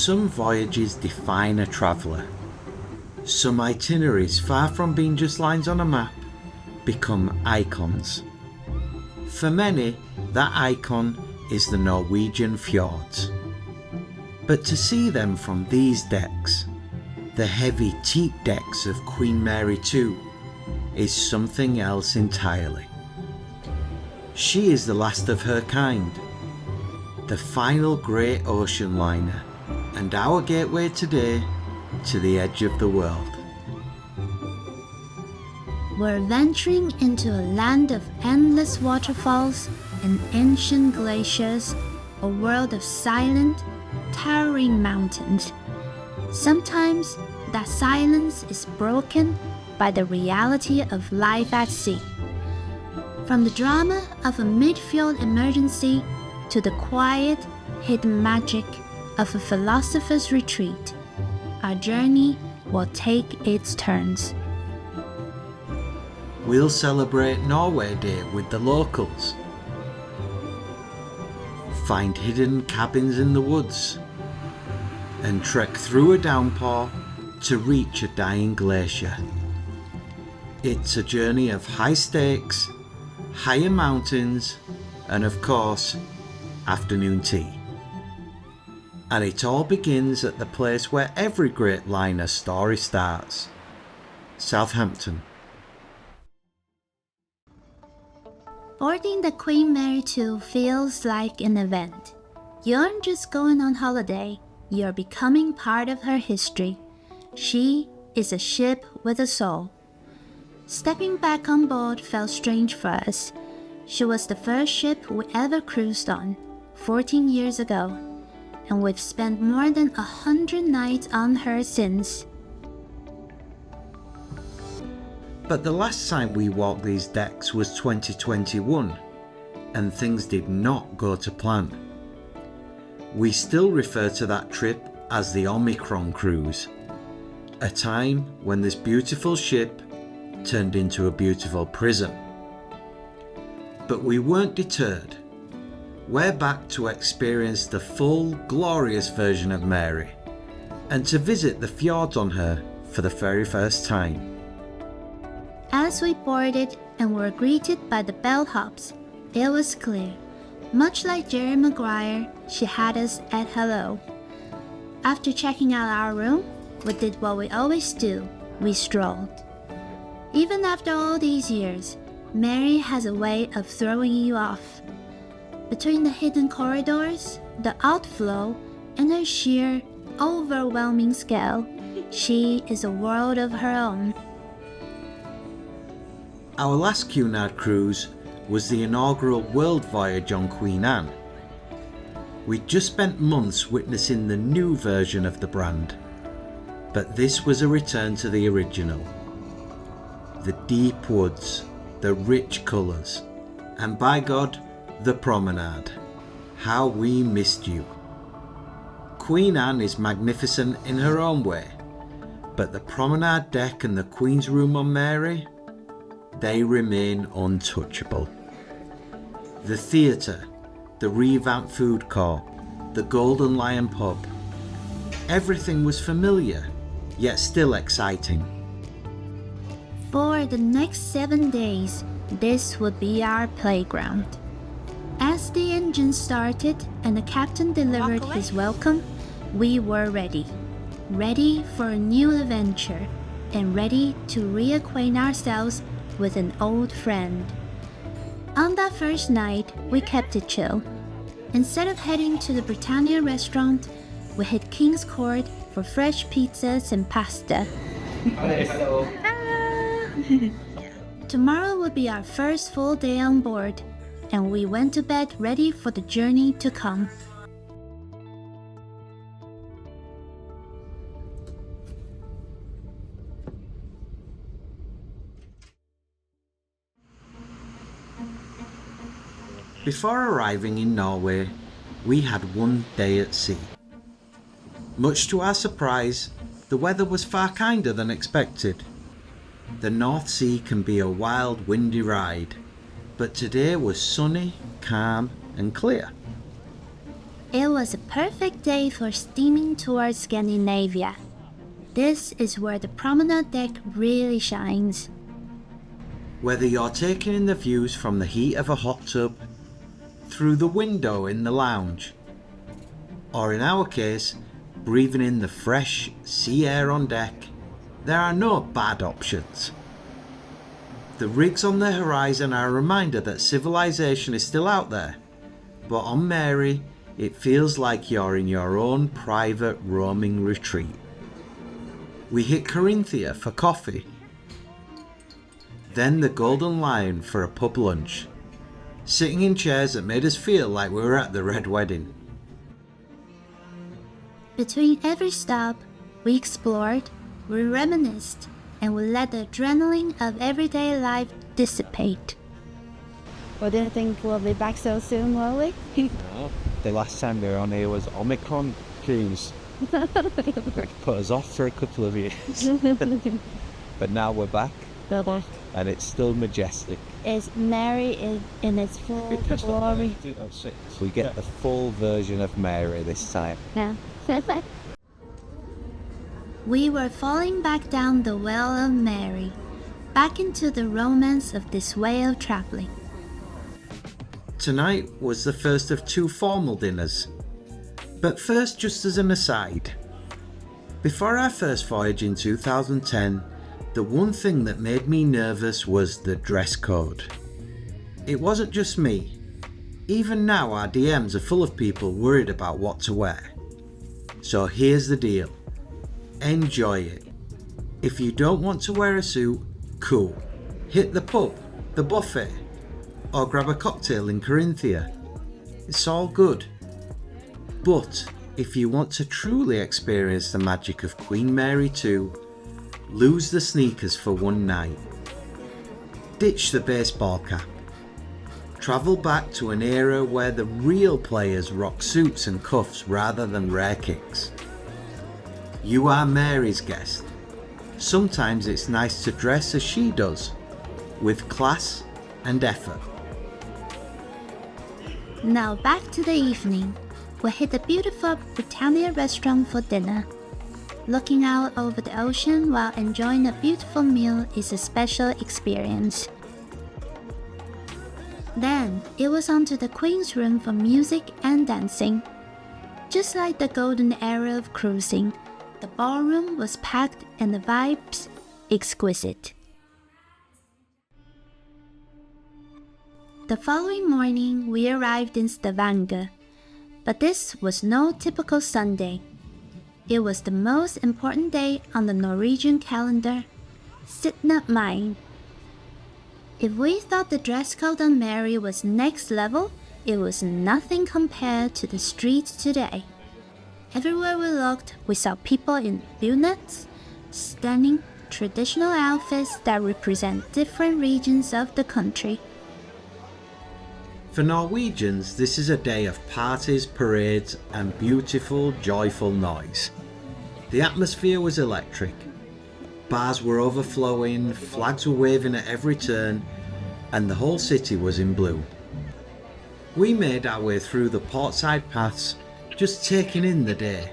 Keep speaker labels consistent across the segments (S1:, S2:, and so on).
S1: Some voyages define a traveller. Some itineraries, far from being just lines on a map, become icons. For many, that icon is the Norwegian Fjords. But to see them from these decks, the heavy teak decks of Queen Mary II, is something else entirely. She is the last of her kind, the final great ocean liner, and our gateway today to the edge of the world.
S2: We're venturing into a land of endless waterfalls and ancient glaciers, a world of silent, towering mountains. Sometimes that silence is broken by the reality of life at sea. From the drama of a Mid-Fjord emergency to the quiet, hidden magic of a philosopher's retreat, our journey will take its turns.
S1: We'll celebrate Norway Day with the locals, find hidden cabins in the woods, and trek through a downpour to reach a dying glacier. It's a journey of high stakes, higher mountains, and of course, afternoon tea. And it all begins at the place where every great liner story starts, Southampton.
S2: Boarding the Queen Mary II feels like an event. You aren't just going on holiday, you're becoming part of her history. She is a ship with a soul. Stepping back on board felt strange for us. She was the first ship we ever cruised on, 14 years ago, and we've spent more than 100 nights on her since.
S1: But the last time we walked these decks was 2021, and things did not go to plan. We still refer to that trip as the Omicron Cruise, a time when this beautiful ship turned into a beautiful prison. But we weren't deterred. We're back to experience the full, glorious version of Mary, and to visit the fjords on her for the very first time.
S2: As we boarded and were greeted by the bellhops, it was clear, much like Jerry Maguire, she had us at hello. After checking out our room, we did what we always do, we strolled. Even after all these years, Mary has a way of throwing you off. Between the hidden corridors, the outflow, and her sheer, overwhelming scale, she is a world of her own.
S1: Our last Cunard cruise was the inaugural world voyage on Queen Anne. We'd just spent months witnessing the new version of the brand, but this was a return to the original. The deep woods, the rich colours, and by God, the promenade. How we missed you. Queen Anne is magnificent in her own way, but the promenade deck and the Queen's room on Mary, they remain untouchable. The theatre, the revamped food court, the Golden Lion pub, everything was familiar, yet still exciting.
S2: For the next 7 days, this would be our playground. As the engine started and the captain delivered his welcome, we were ready. Ready for a new adventure, and ready to reacquaint ourselves with an old friend. On that first night, we kept it chill. Instead of heading to the Britannia restaurant, we hit King's Court for fresh pizzas and pasta.
S3: Hello.
S2: Tomorrow will be our first full day on board, and we went to bed ready for the journey to come.
S1: Before arriving in Norway, we had one day at sea. Much to our surprise, the weather was far kinder than expected. The North Sea can be a wild, windy ride, but today was sunny, calm and clear.
S2: It was a perfect day for steaming towards Scandinavia. This is where the promenade deck really shines.
S1: Whether you're taking in the views from the heat of a hot tub, through the window in the lounge, or in our case, breathing in the fresh sea air on deck, there are no bad options. The rigs on the horizon are a reminder that civilization is still out there, but on Mary, it feels like you're in your own private roaming retreat. We hit Corinthia for coffee, then the Golden Lion for a pub lunch, sitting in chairs that made us feel like we were at the Red Wedding.
S2: Between every stop, we explored, we reminisced, and we let the adrenaline of everyday life dissipate.
S3: We didn't think we'll be back so soon, will we?
S4: No. The last time we were on here was Omicron Cruise. Put us off for a couple of years. But now we're back. And it's still majestic.
S3: It's Mary in its full glory.
S4: We get the full version of Mary this time.
S3: Yeah.
S2: We were falling back down the well of Mary, back into the romance of this way of traveling.
S1: Tonight was the first of 2 formal dinners. But first, just as an aside, before our first voyage in 2010, the one thing that made me nervous was the dress code. It wasn't just me. Even now our DMs are full of people worried about what to wear. So here's the deal. Enjoy it. If you don't want to wear a suit, cool. Hit the pub, the buffet, or grab a cocktail in Corinthia. It's all good. But if you want to truly experience the magic of Queen Mary 2, lose the sneakers for one night. Ditch the baseball cap. Travel back to an era where the real players rock suits and cuffs rather than rare kicks. You are Mary's guest. Sometimes it's nice to dress as she does, with class and effort.
S2: Now back to the evening. We hit the beautiful Britannia restaurant for dinner. Looking out over the ocean while enjoying a beautiful meal is a special experience. Then it was on to the Queen's room for music and dancing. Just like the golden era of cruising, the ballroom was packed and the vibes exquisite. The following morning we arrived in Stavanger, but this was no typical Sunday. It was the most important day on the Norwegian calendar, Syttende Mai. If we thought the dress code on Mary was next level, it was nothing compared to the streets today. Everywhere we looked, we saw people in Bunads, stunning traditional outfits that represent different regions of the country.
S1: For Norwegians, this is a day of parties, parades, and beautiful, joyful noise. The atmosphere was electric. Bars were overflowing, flags were waving at every turn, and the whole city was in blue. We made our way through the portside paths, just taking in the day.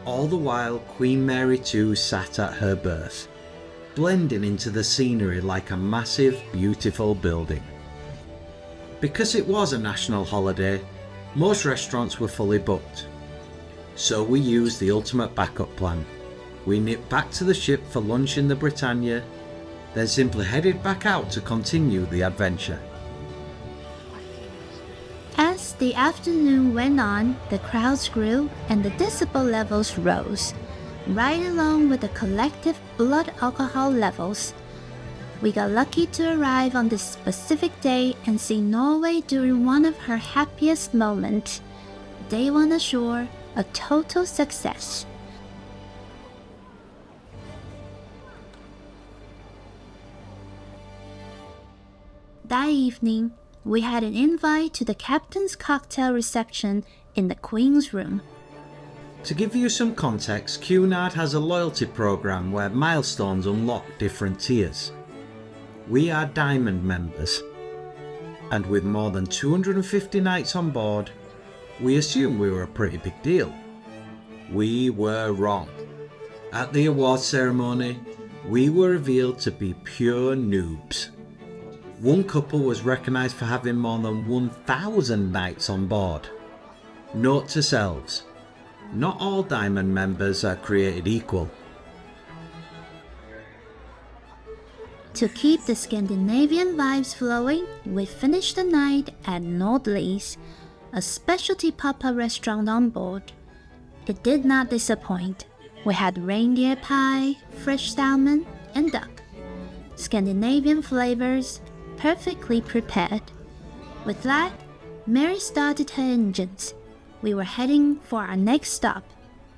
S1: All the while, Queen Mary 2 sat at her berth, blending into the scenery like a massive, beautiful building. Because it was a national holiday, most restaurants were fully booked. So we used the ultimate backup plan. We nipped back to the ship for lunch in the Britannia, then simply headed back out to continue the adventure.
S2: As the afternoon went on, the crowds grew and the decibel levels rose, right along with the collective blood alcohol levels. We got lucky to arrive on this specific day and see Norway during one of her happiest moments. Day 1 ashore, a total success. That evening, we had an invite to the captain's cocktail reception in the Queen's room.
S1: To give you some context, Cunard has a loyalty program where milestones unlock different tiers. We are Diamond members, and with more than 250 nights on board, We assumed we were a pretty big deal. We were wrong. At the awards ceremony, we were revealed to be pure noobs. One couple was recognised for having more than 1,000 nights on board. Note to selves, not all Diamond members are created equal.
S2: To keep the Scandinavian vibes flowing, we finished the night at NORDLYS, a specialty papa restaurant on board. It did not disappoint. We had reindeer pie, fresh salmon, and duck. Scandinavian flavors, perfectly prepared. With that, Mary started her engines. We were heading for our next stop,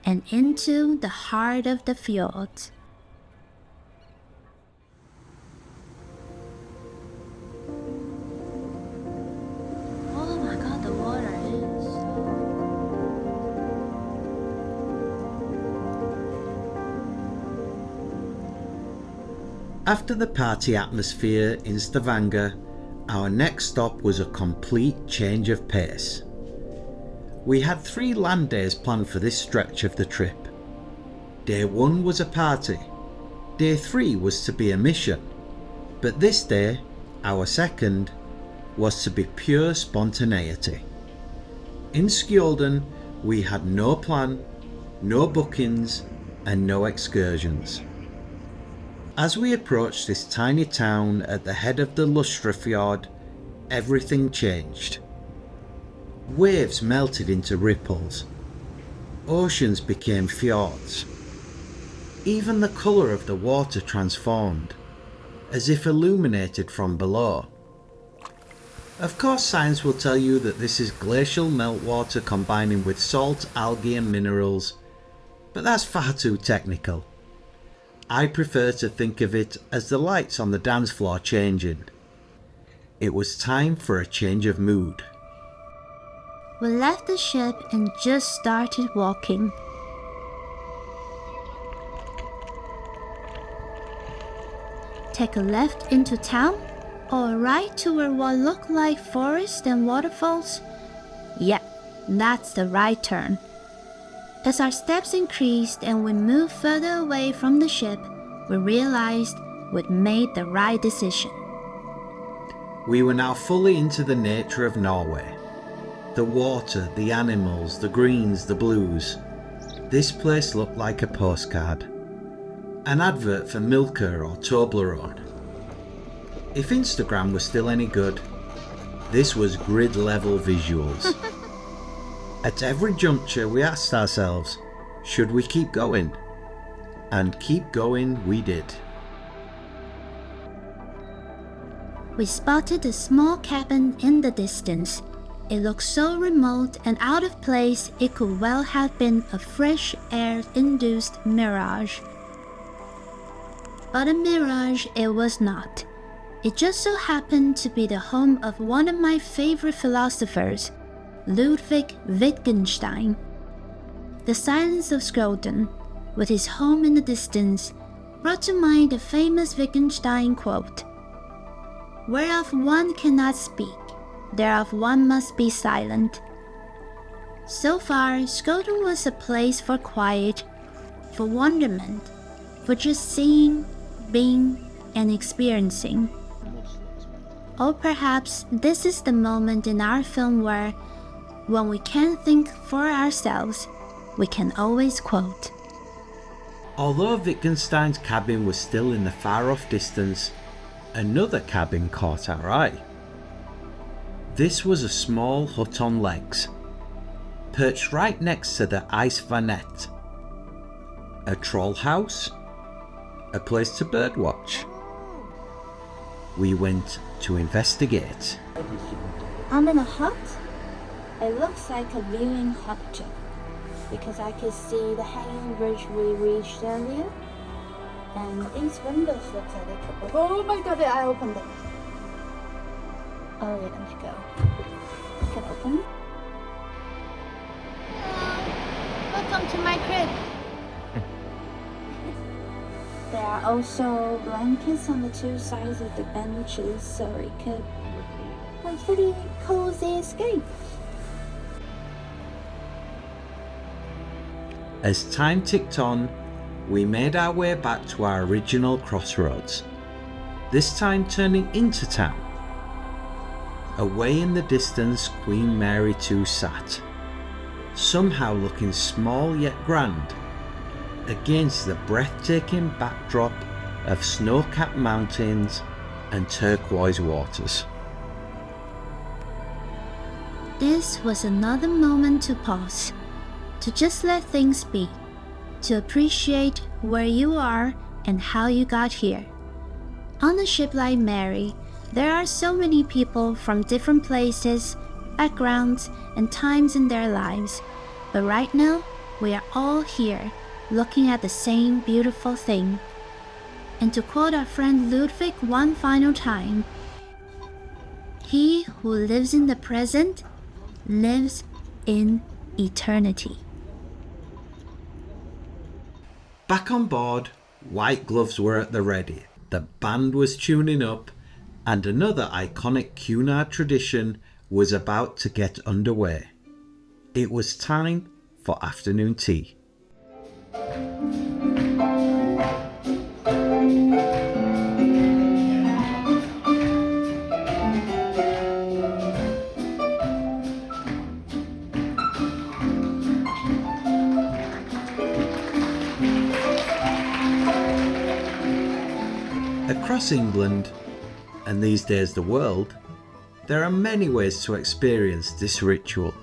S2: and into the heart of the fjords. Oh my god, the water is...
S1: After the party atmosphere in Stavanger, our next stop was a complete change of pace. We had 3 land days planned for this stretch of the trip. Day 1 was a party, day 3 was to be a mission, but this day, our second, was to be pure spontaneity. In Skjolden, we had no plan, no bookings, and no excursions. As we approached this tiny town at the head of the Lustrafjord, everything changed. Waves melted into ripples. Oceans became fjords. Even the colour of the water transformed, as if illuminated from below. Of course, science will tell you that this is glacial meltwater combining with salt, algae and minerals, but that's far too technical. I prefer to think of it as the lights on the dance floor changing. It was time for a change of mood.
S2: We left the ship and just started walking. Take a left into town, or a right toward what looked like forest and waterfalls? Yep, that's the right turn. As our steps increased and we moved further away from the ship, we realized we'd made the right decision.
S1: We were now fully into the nature of Norway. The water, the animals, the greens, the blues. This place looked like a postcard. An advert for Milka or Toblerone. If Instagram was still any good, this was grid-level visuals. At every juncture we asked ourselves, should we keep going? And keep going we did.
S2: We spotted a small cabin in the distance. It looked so remote and out of place it could well have been a fresh air-induced mirage. But a mirage it was not. It just so happened to be the home of one of my favorite philosophers, Ludwig Wittgenstein. The silence of Skjolden, with his home in the distance, brought to mind the famous Wittgenstein quote, "Whereof one cannot speak, thereof one must be silent." So far, Skjolden was a place for quiet, for wonderment, for just seeing, being, and experiencing. Or perhaps this is the moment in our film where, when we can't think for ourselves, we can always quote.
S1: Although Wittgenstein's cabin was still in the far-off distance, another cabin caught our eye. This was a small hut on legs, perched right next to the ice vanette. A troll house, a place to birdwatch. We went to investigate.
S2: I'm in a hut. It looks like a viewing hut because I can see the hanging bridge we reached earlier, and these windows look like they could... Oh my god, I opened it. Oh, yeah, let me go. I can open. Welcome to my crib. There are also blankets on the 2 sides of the benches, so it could be a pretty cozy escape.
S1: As time ticked on, we made our way back to our original crossroads, this time turning into town. Away in the distance, Queen Mary 2 sat, somehow looking small yet grand, against the breathtaking backdrop of snow-capped mountains and turquoise waters.
S2: This was another moment to pause, to just let things be, to appreciate where you are and how you got here. On a ship like Mary, there are so many people from different places, backgrounds, and times in their lives, but right now, we are all here, looking at the same beautiful thing. And to quote our friend Ludwig one final time, "He who lives in the present lives in eternity."
S1: Back on board, white gloves were at the ready, the band was tuning up, and another iconic Cunard tradition was about to get underway. It was time for afternoon tea. Across England, and these days the world, there are many ways to experience this ritual.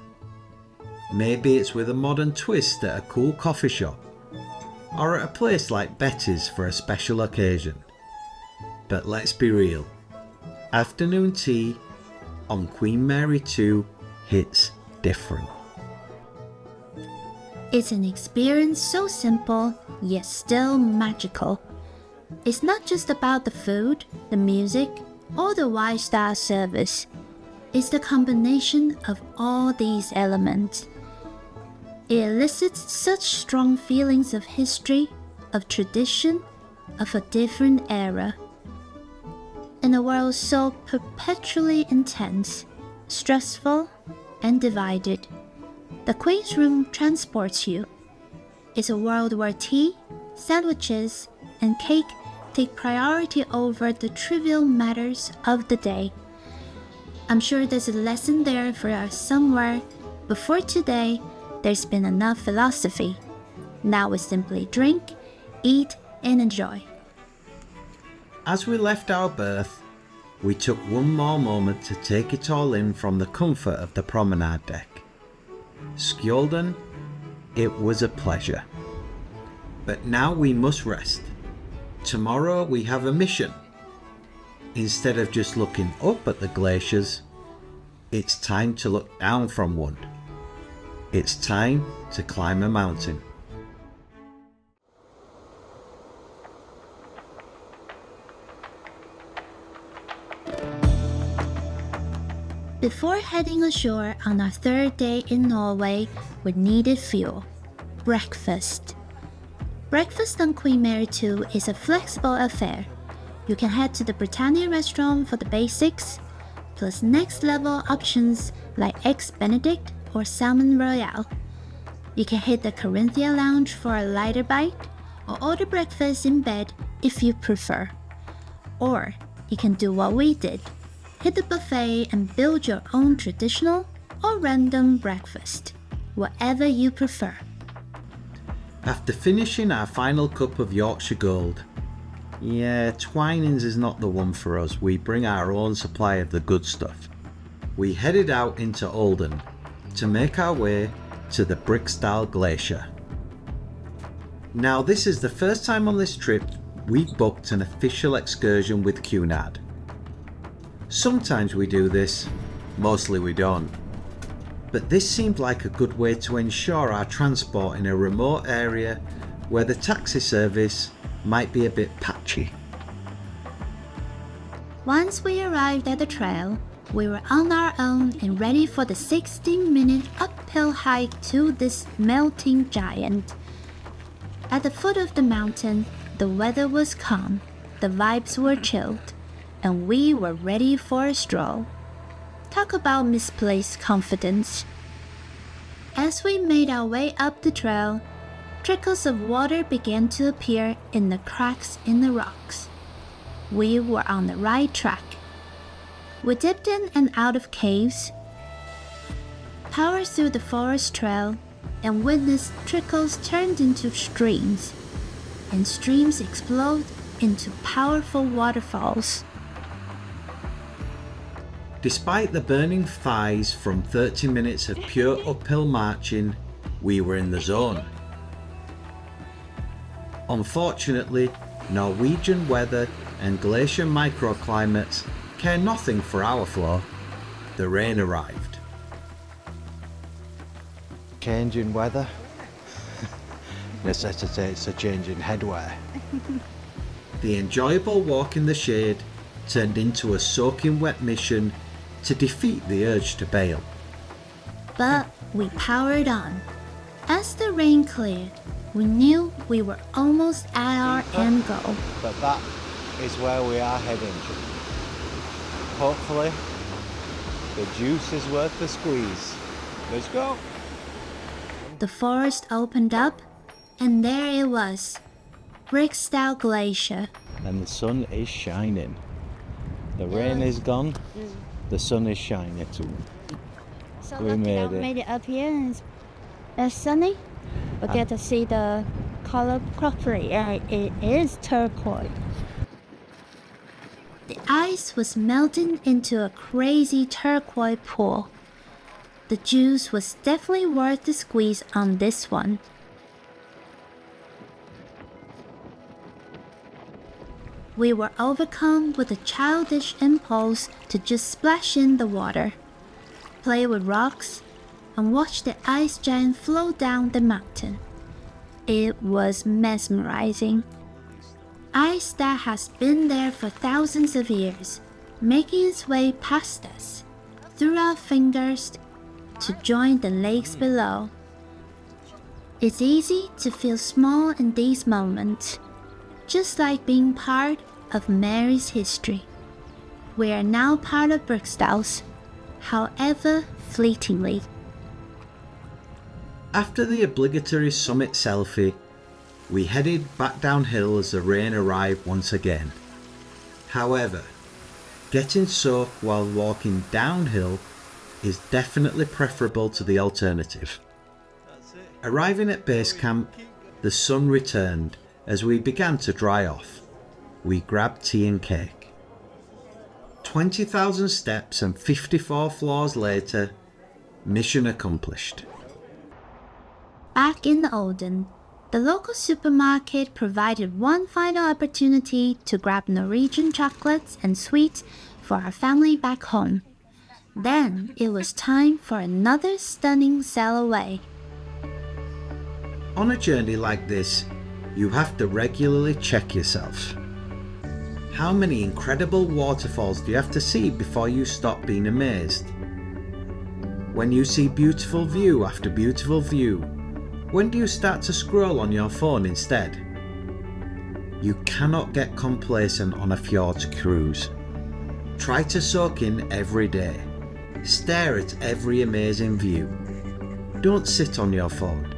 S1: Maybe it's with a modern twist at a cool coffee shop, or at a place like Betty's for a special occasion. But let's be real, afternoon tea on Queen Mary 2 hits different.
S2: It's an experience so simple, yet still magical. It's not just about the food, the music, or the wide-style service. It's the combination of all these elements. It elicits such strong feelings of history, of tradition, of a different era. In a world so perpetually intense, stressful, and divided, the Queen's Room transports you. It's a world where tea, sandwiches, and cake take priority over the trivial matters of the day. I'm sure there's a lesson there for us somewhere, but for today, there's been enough philosophy. Now we simply drink, eat, and enjoy.
S1: As we left our berth, we took one more moment to take it all in from the comfort of the promenade deck. Skjolden, it was a pleasure. But now we must rest. Tomorrow we have a mission. Instead of just looking up at the glaciers, it's time to look down from one. It's time to climb a mountain.
S2: Before heading ashore on our third day in Norway, we needed fuel. Breakfast. Breakfast on Queen Mary 2 is a flexible affair. You can head to the Britannia restaurant for the basics, plus next level options like Eggs Benedict or Salmon Royale. You can hit the Corinthia Lounge for a lighter bite, or order breakfast in bed if you prefer. Or you can do what we did. Hit the buffet and build your own traditional or random breakfast, whatever you prefer.
S1: After finishing our final cup of Yorkshire Gold, yeah, Twinings is not the one for us, we bring our own supply of the good stuff. We headed out into Olden to make our way to the Briksdal Glacier. Now this is the first time on this trip we've booked an official excursion with Cunard. Sometimes we do this, mostly we don't. But this seemed like a good way to ensure our transport in a remote area where the taxi service might be a bit patchy.
S2: Once we arrived at the trail, we were on our own and ready for the 16-minute uphill hike to this melting giant. At the foot of the mountain, the weather was calm, the vibes were chilled, and we were ready for a stroll. Talk about misplaced confidence. As we made our way up the trail, trickles of water began to appear in the cracks in the rocks. We were on the right track. We dipped in and out of caves, powered through the forest trail, and witnessed trickles turned into streams, and streams explode into powerful waterfalls.
S1: Despite the burning thighs from 30 minutes of pure uphill marching, we were in the zone. Unfortunately, Norwegian weather and glacier microclimates care nothing for our flow. The rain arrived.
S4: Change in weather necessitates a change in headwear.
S1: The enjoyable walk in the shade turned into a soaking wet mission to defeat the urge to bail.
S2: But we powered on. As the rain cleared, we knew we were almost at our end goal.
S4: But that is where we are heading. Hopefully, the juice is worth the squeeze. Let's go.
S2: The forest opened up, and there it was, Briksdal Glacier.
S4: And the sun is shining. The rain is gone. The sun is shining too.
S3: So
S4: We
S3: made it up here and it's sunny. We get to see the color properly. It is turquoise.
S2: The ice was melting into a crazy turquoise pool. The juice was definitely worth the squeeze on this one. We were overcome with a childish impulse to just splash in the water, play with rocks, and watch the ice giant flow down the mountain. It was mesmerizing. Ice that has been there for thousands of years, making its way past us, through our fingers, to join the lakes below. It's easy to feel small in these moments, just like being part of Mary's history. We are now part of Briksdal's, however fleetingly.
S1: After the obligatory summit selfie, we headed back downhill as the rain arrived once again. However, getting soaked while walking downhill is definitely preferable to the alternative. Arriving at base camp, the sun returned as we began to dry off. We grabbed tea and cake. 20,000 steps and 54 floors later, mission accomplished.
S2: Back in Olden, the local supermarket provided one final opportunity to grab Norwegian chocolates and sweets for our family back home. Then it was time for another stunning sail away.
S1: On a journey like this, you have to regularly check yourself. How many incredible waterfalls do you have to see before you stop being amazed? When you see beautiful view after beautiful view, when do you start to scroll on your phone instead? You cannot get complacent on a fjords cruise. Try to soak in every day. Stare at every amazing view. Don't sit on your phone.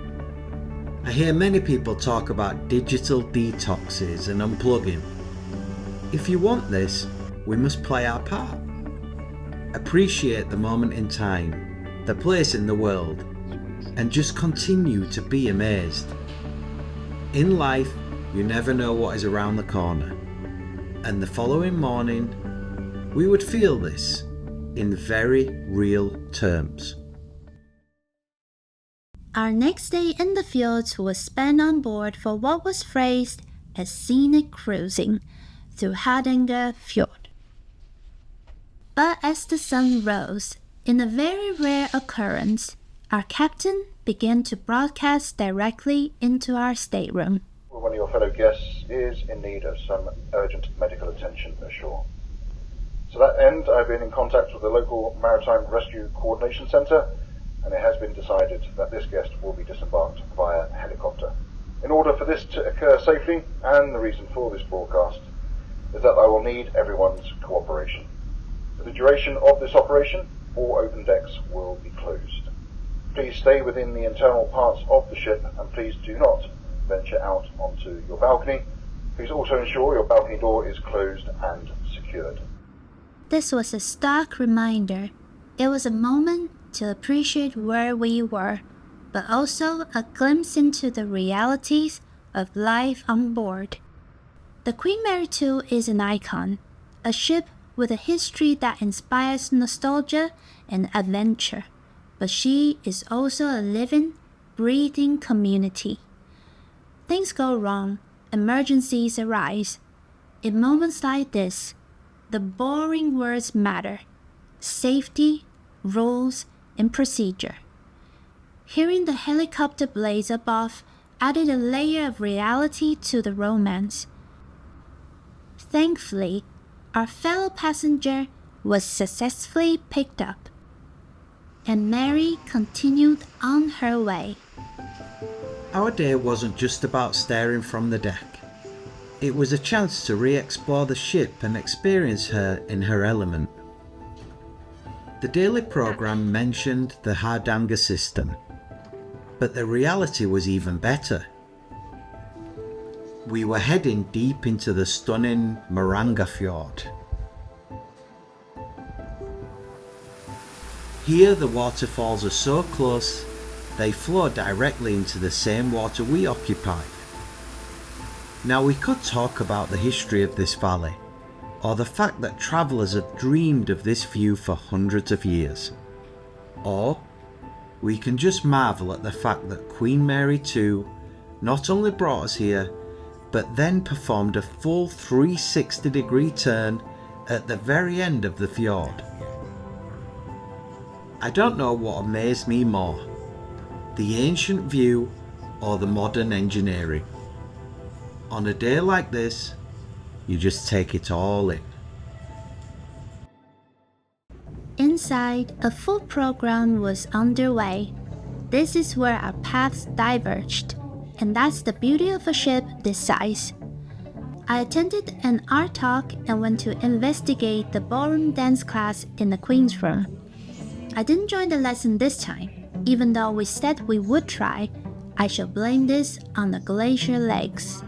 S1: I hear many people talk about digital detoxes and unplugging. If you want this, we must play our part. Appreciate the moment in time, the place in the world, and just continue to be amazed. In life, you never know what is around the corner. And the following morning, we would feel this in very real terms.
S2: Our next day in the fjords was spent on board for what was phrased as scenic cruising through Hardanger Fjord. But as the sun rose, in a very rare occurrence, our captain began to broadcast directly into our stateroom.
S5: One of your fellow guests is in need of some urgent medical attention ashore. To that end, I've been in contact with the local Maritime Rescue Coordination Centre, and it has been decided that this guest will be disembarked via helicopter. In order for this to occur safely, and the reason for this broadcast, is that I will need everyone's cooperation. For the duration of this operation, all open decks will be closed. Please stay within the internal parts of the ship, and please do not venture out onto your balcony. Please also ensure your balcony door is closed and secured.
S2: This was a stark reminder. It was a moment to appreciate where we were, but also a glimpse into the realities of life on board. The Queen Mary 2 is an icon, a ship with a history that inspires nostalgia and adventure, but she is also a living, breathing community. Things go wrong, emergencies arise. In moments like this, the boring words matter: safety, rules, and procedure. Hearing the helicopter blaze above added a layer of reality to the romance. Thankfully, our fellow passenger was successfully picked up, and Mary continued on her way.
S1: Our day wasn't just about staring from the deck. It was a chance to re-explore the ship and experience her in her element. The daily programme mentioned the Hardanger system, but the reality was even better. We were heading deep into the stunning Hardanger Fjord. Here the waterfalls are so close, they flow directly into the same water we occupy. Now we could talk about the history of this valley, or the fact that travellers have dreamed of this view for hundreds of years. Or we can just marvel at the fact that Queen Mary 2 not only brought us here, but then performed a full 360-degree turn at the very end of the fjord. I don't know what amazed me more, the ancient view or the modern engineering. On a day like this, you just take it all in.
S2: Inside, a full program was underway. This is where our paths diverged, and that's the beauty of a ship this size. I attended an art talk and went to investigate the ballroom dance class in the Queen's room. I didn't join the lesson this time, even though we said we would try. I shall blame this on the glacier legs.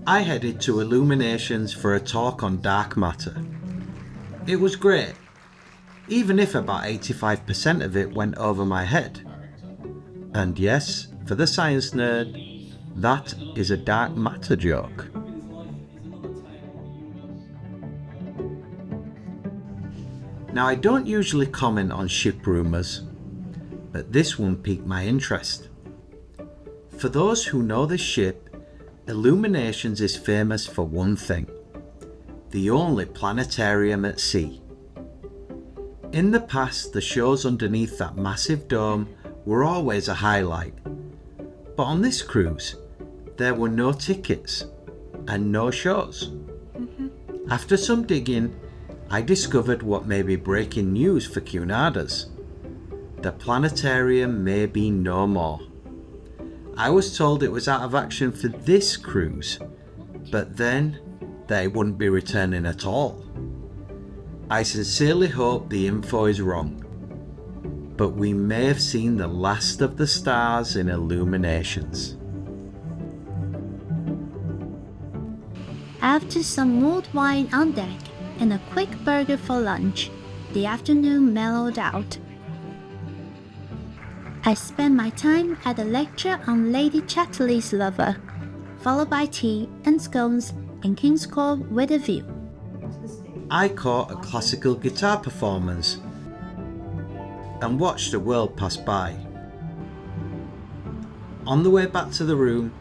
S1: I headed to Illuminations for a talk on dark matter. It was great, even if about 85% of it went over my head. And yes, for the science nerd, that is a dark matter joke. Now I don't usually comment on ship rumours, but this one piqued my interest. For those who know this ship, Illuminations is famous for one thing: the only planetarium at sea. In the past, the shows underneath that massive dome were always a highlight, but on this cruise, there were no tickets and no shows. After some digging, I discovered what may be breaking news for Cunarders. The planetarium may be no more. I was told it was out of action for this cruise, but then they wouldn't be returning at all. I sincerely hope the info is wrong, but we may have seen the last of the stars in Illuminations.
S2: After some mulled wine on deck and a quick burger for lunch, the afternoon mellowed out. I spent my time at a lecture on Lady Chatterley's Lover, followed by tea and scones in King's Court with a view.
S1: I caught a classical guitar performance and watched the world pass by. On the way back to the room,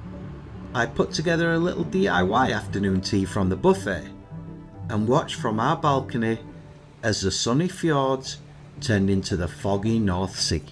S1: I put together a little DIY afternoon tea from the buffet and watched from our balcony as the sunny fjords turned into the foggy North Sea.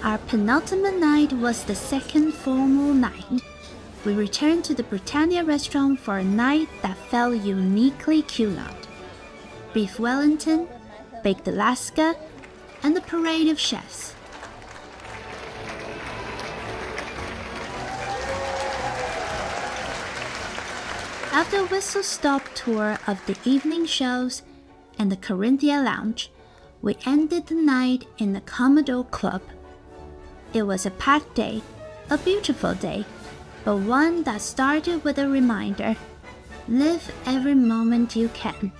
S2: Our penultimate night was the second formal night. We returned to the Britannia restaurant for a night that felt uniquely Cunard. beef Wellington, baked Alaska, and a parade of chefs. After a whistle-stop tour of the evening shows and the Corinthia Lounge, we ended the night in the Commodore Club. It was a packed day, a beautiful day, but one that started with a reminder: live every moment you can.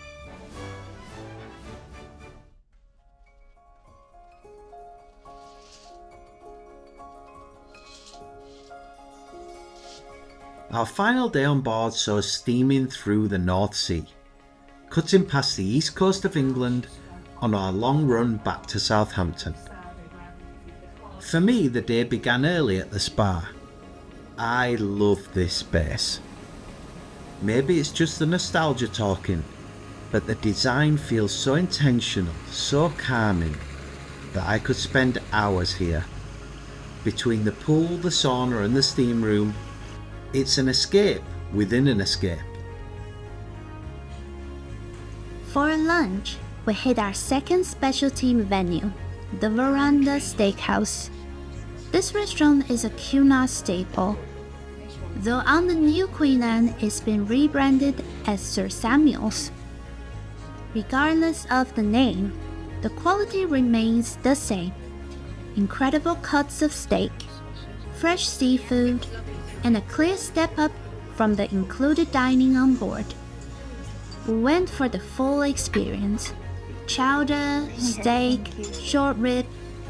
S1: Our final day on board saw us steaming through the North Sea, cutting past the east coast of England on our long run back to Southampton. For me, the day began early at the spa. I love this space. Maybe it's just the nostalgia talking, but the design feels so intentional, so calming, that I could spend hours here. Between the pool, the sauna and the steam room, it's an escape within an escape.
S2: For lunch, we hit our second specialty venue, the Verandah Steakhouse. This restaurant is a Cunard staple, though on the new Queen Anne it's been rebranded as Sir Samuel's. Regardless of the name, the quality remains the same. Incredible cuts of steak, fresh seafood, and a clear step up from the included dining on board. We went for the full experience: chowder, steak, short rib,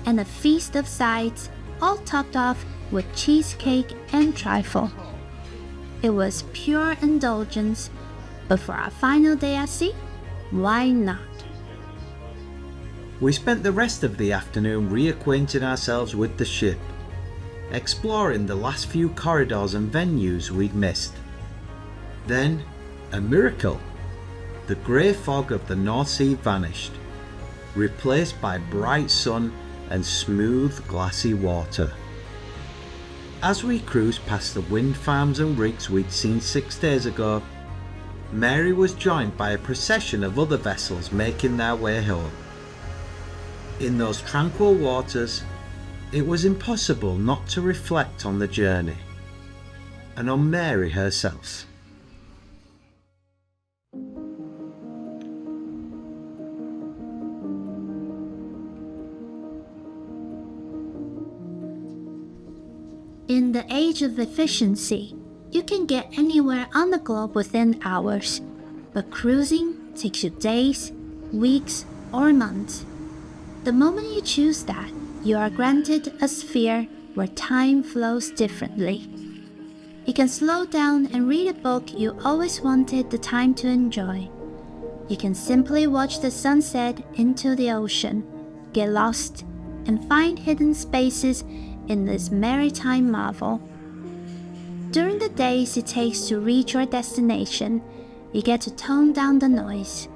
S2: and a feast of sides, all topped off with cheesecake and trifle. It was pure indulgence, but for our final day at sea, why not?
S1: We spent the rest of the afternoon reacquainting ourselves with the ship, exploring the last few corridors and venues we'd missed. Then, a miracle. The grey fog of the North Sea vanished, replaced by bright sun and smooth glassy water. As we cruised past the wind farms and rigs we'd seen 6 days ago, Mary was joined by a procession of other vessels making their way home. In those tranquil waters, it was impossible not to reflect on the journey, and on Mary herself.
S2: In the age of efficiency, you can get anywhere on the globe within hours, but cruising takes you days, weeks, or months. The moment you choose that, you are granted a sphere where time flows differently. You can slow down and read a book you always wanted the time to enjoy. You can simply watch the sunset into the ocean, get lost, and find hidden spaces in this maritime marvel. During the days it takes to reach your destination, you get to tone down the noise,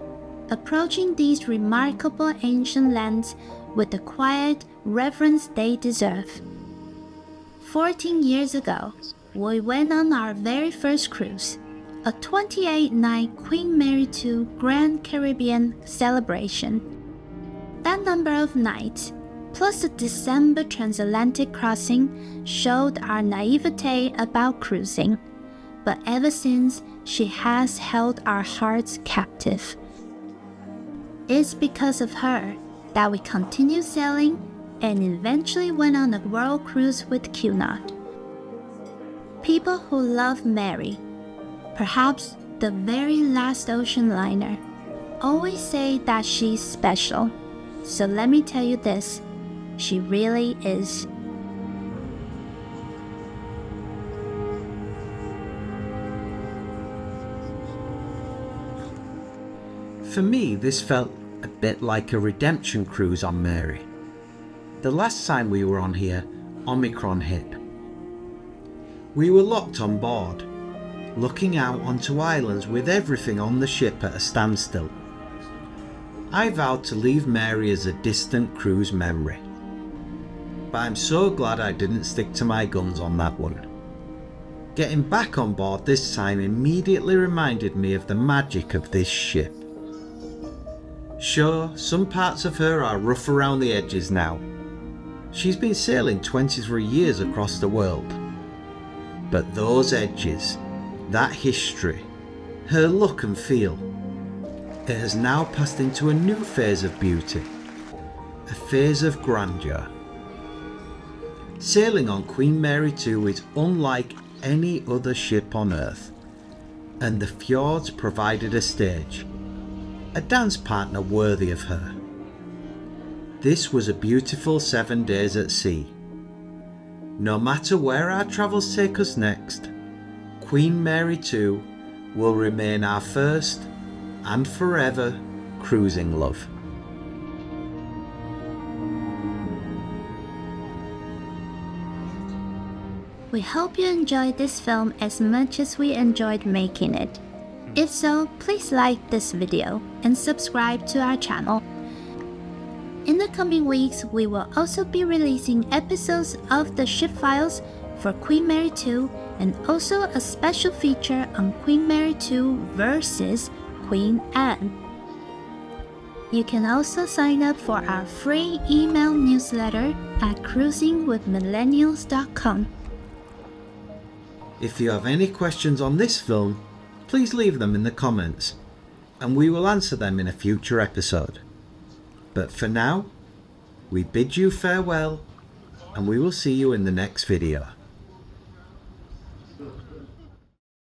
S2: approaching these remarkable ancient lands with the quiet reverence they deserve. 14 years ago, we went on our very first cruise, a 28-night Queen Mary II Grand Caribbean celebration. That number of nights, plus the December transatlantic crossing, showed our naivete about cruising, but ever since, she has held our hearts captive. It's because of her that we continued sailing and eventually went on a world cruise with Cunard. People who love Mary, perhaps the very last ocean liner, always say that she's special. So let me tell you this, she really is.
S1: For me, this felt a bit like a redemption cruise on Mary. The last time we were on here, Omicron hit. We were locked on board, looking out onto islands with everything on the ship at a standstill. I vowed to leave Mary as a distant cruise memory, but I'm so glad I didn't stick to my guns on that one. Getting back on board this time immediately reminded me of the magic of this ship. Sure, some parts of her are rough around the edges now. She's been sailing 23 years across the world. But those edges, that history, her look and feel, it has now passed into a new phase of beauty, a phase of grandeur. Sailing on Queen Mary 2 is unlike any other ship on Earth, and the fjords provided a stage, a dance partner worthy of her. This was a beautiful 7 days at sea. No matter where our travels take us next, Queen Mary 2 will remain our first and forever cruising love.
S2: We hope you enjoyed this film as much as we enjoyed making it. If so, please like this video and subscribe to our channel. In the coming weeks, we will also be releasing episodes of the ship files for Queen Mary 2 and also a special feature on Queen Mary 2 versus Queen Anne. You can also sign up for our free email newsletter at cruisingwithmillennials.com.
S1: If you have any questions on this film, please leave them in the comments and we will answer them in a future episode. But for now, we bid you farewell and we will see you in the next video.